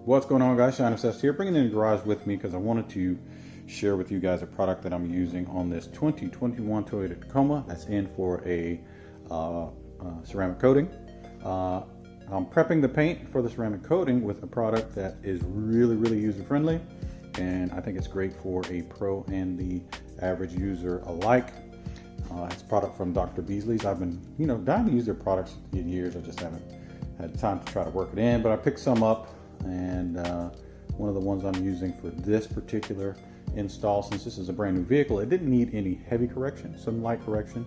What's going on, guys? Shine Obsessed here, bringing in the garage with me because I wanted to share with you guys a product that I'm using on this 2021 Toyota Tacoma that's in for a ceramic coating. I'm prepping the paint for the ceramic coating with a product that is really user-friendly, and I think it's great for a pro and the average user alike. It's a product from Dr. Beasley's. I've been, dying to use their products in years. I just haven't had time to try to work it in, but I picked some up, and one of the ones I'm using for this particular install, since this is a brand new vehicle, it didn't need any heavy correction, some light correction,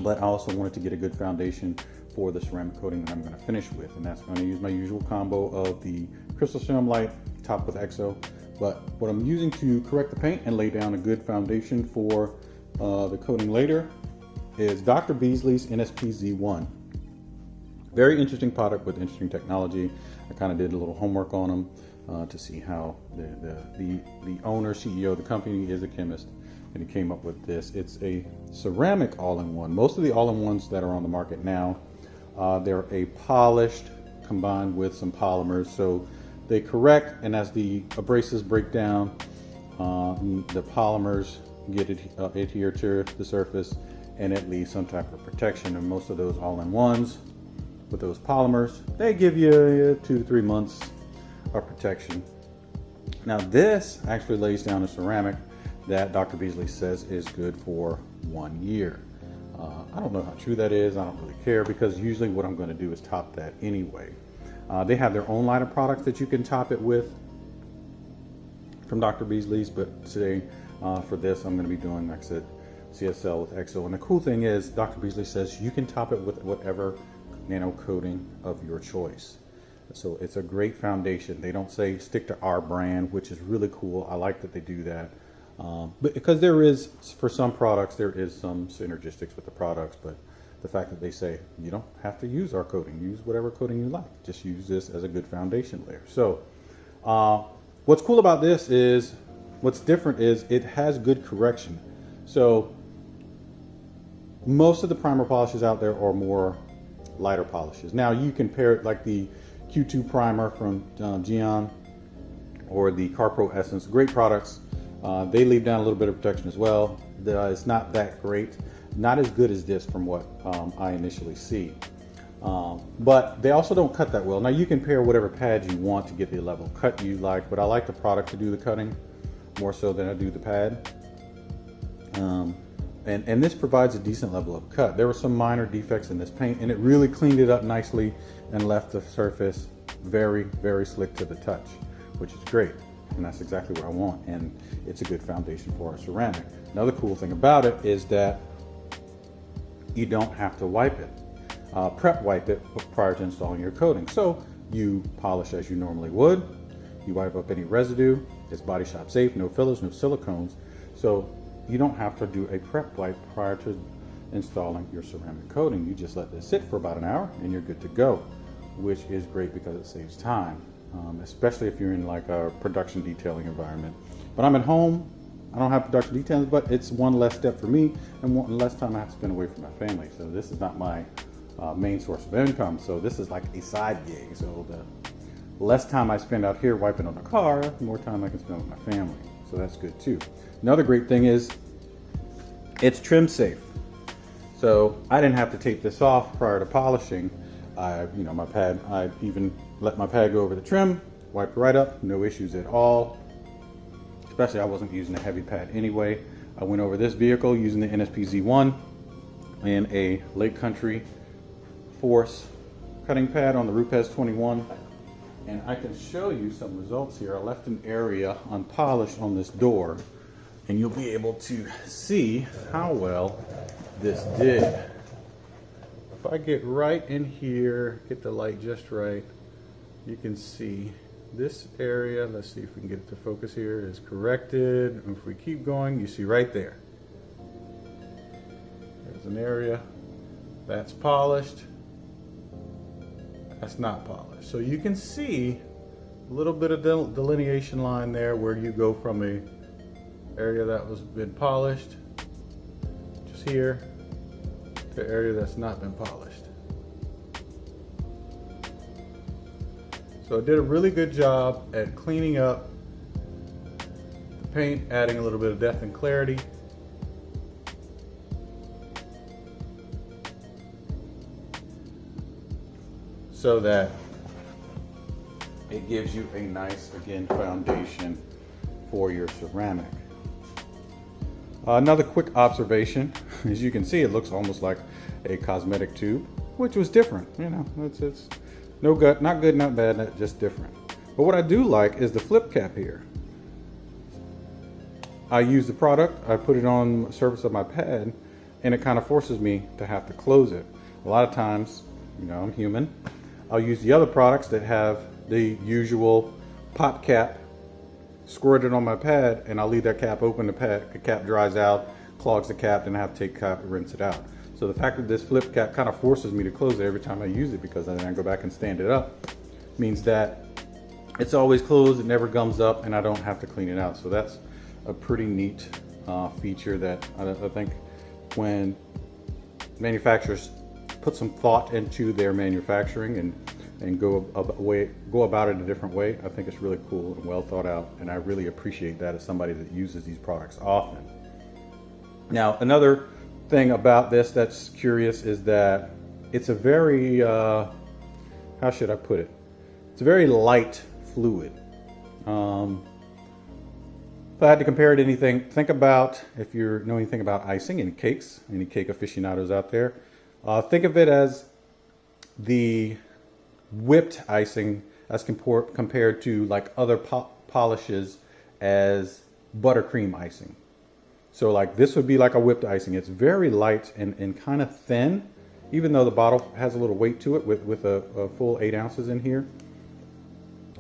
but I also wanted to get a good foundation for the ceramic coating that I'm going to finish with, and that's going to use my usual combo of the Crystal Serum Light topped with EXO. But what I'm using to correct the paint and lay down a good foundation for the coating later is Dr. Beasley's NSP Z1. Very interesting product with interesting technology. I kind of did a little homework on them to see how the owner, CEO of the company is a chemist, and he came up with this. It's a ceramic all-in-one. Most of the all-in-ones that are on the market now, they're a polished combined with some polymers. So they correct, and as the abrasives break down, the polymers get adhere to the surface, and it leaves some type of protection. And most of those all-in-ones with those polymers, they give you 2 to 3 months of protection. Now this actually lays down a ceramic that Dr. Beasley says is good for 1 year. I don't know how true that is. I don't really care, because usually what I'm going to do is top that anyway. They have their own line of products that you can top it with from Dr. Beasley's, but today for this I'm going to be doing, like I said, CSL with EXO. And the cool thing is Dr. Beasley says you can top it with whatever nano coating of your choice. So it's a great foundation. They don't say stick to our brand, which is really cool. I like that they do that. But because there is, for some products, there is some synergistics with the products, but the fact that they say you don't have to use our coating, use whatever coating you like, just use this as a good foundation layer. So what's cool about this is, what's different is it has good correction. So most of the primer polishes out there are more lighter polishes. Now you compare it like the Q2 primer from Gion or the CarPro Essence, great products. They leave down a little bit of protection as well. It's not that great, not as good as this from what I initially see. But they also don't cut that well. Now you can pair whatever pad you want to get the level cut you like, but I like the product to do the cutting more so than I do the pad. And this provides a decent level of cut. There were some minor defects in this paint, and it really cleaned it up nicely and left the surface very slick to the touch, which is great. And that's exactly what I want. And it's a good foundation for our ceramic. Another cool thing about it is that you don't have to wipe it. Prep wipe it prior to installing your coating. So you polish as you normally would. You wipe up any residue. It's body shop safe, no fillers, no silicones. So you don't have to do a prep wipe prior to installing your ceramic coating. You just let this sit for about an hour and you're good to go, which is great because it saves time, especially if you're in like a production detailing environment. But I'm at home, I don't have production details, but it's one less step for me and one less time I have to spend away from my family. So this is not my main source of income. So this is like a side gig. So the less time I spend out here wiping on the car, the more time I can spend with my family. So that's good too. Another great thing is it's trim safe. So I didn't have to take this off prior to polishing. My pad, I even let my pad go over the trim, wiped right up, no issues at all. Especially I wasn't using a heavy pad anyway. I went over this vehicle using the NSP Z1 and a Lake Country Force cutting pad on the Rupes 21. And I can show you some results here. I left an area unpolished on this door, and you'll be able to see how well this did. If I get right in here, get the light just right, you can see this area. Let's see if we can get it to focus here. Is corrected. And if we keep going, you see right there. There's an area that's polished. That's not polished. So you can see a little bit of delineation line there where you go from a area that was been polished, just here, to area that's not been polished. So it did a really good job at cleaning up the paint, adding a little bit of depth and clarity. So that it gives you a nice, again, foundation for your ceramic. Another quick observation, as you can see, it looks almost like a cosmetic tube, which was different. You know, it's no good, not good, not bad, just different. But what I do like is the flip cap here. I use the product, I put it on the surface of my pad, and it kind of forces me to have to close it. A lot of times, you know, I'm human. I'll use the other products that have the usual pop cap, squirt it on my pad, and I'll leave that cap open. The cap dries out, clogs the cap, and I have to take the cap and rinse it out. So the fact that this flip cap kind of forces me to close it every time I use it, because then I go back and stand it up, means that it's always closed, it never gums up, and I don't have to clean it out. So that's a pretty neat feature that I think when manufacturers put some thought into their manufacturing and go about it a different way, I think it's really cool and well thought out, and I really appreciate that as somebody that uses these products often. Now, another thing about this that's curious is that it's a very, how should I put it? It's a very light fluid. If I had to compare it to anything, think about, if you know anything about icing, any cakes, any cake aficionados out there, think of it as the whipped icing as compared to like other polishes as buttercream icing. So like this would be like a whipped icing. It's very light and kind of thin, even though the bottle has a little weight to it with a full 8 ounces in here.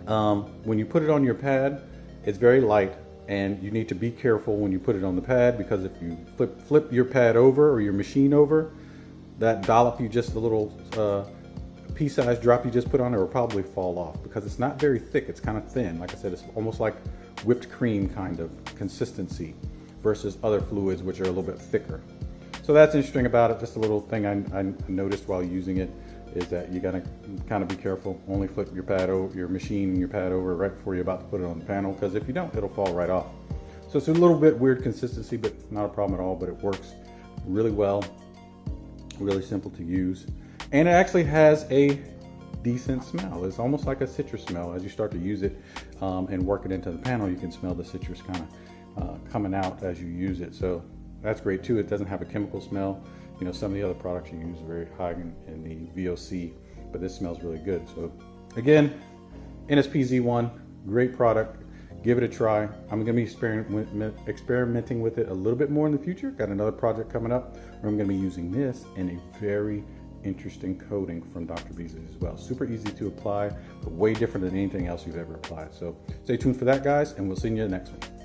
When you put it on your pad, it's very light, and you need to be careful when you put it on the pad, because if you flip your pad over or your machine over, that dollop you just, a little pea-sized drop you just put on it will probably fall off, because it's not very thick, it's kind of thin. Like I said, it's almost like whipped cream kind of consistency versus other fluids which are a little bit thicker. So that's interesting about it. Just a little thing I noticed while using it is that you gotta kind of be careful. Only flip your pad over, your machine and your pad over right before you're about to put it on the panel, because if you don't, it'll fall right off. So it's a little bit weird consistency, but not a problem at all, but it works really well. Really simple to use, and it actually has a decent smell. It's almost like a citrus smell. As you start to use it and work it into the panel, you can smell the citrus kind of coming out as you use it. So that's great too. It doesn't have a chemical smell. You know, some of the other products you use are very high in the VOC, but this smells really good. So again, NSP Z1, great product. Give it a try. I'm going to be experimenting with it a little bit more in the future. Got another project coming up where I'm going to be using this in a very interesting coating from Dr. Beasley as well. Super easy to apply, but way different than anything else you've ever applied. So stay tuned for that, guys, and we'll see you in the next one.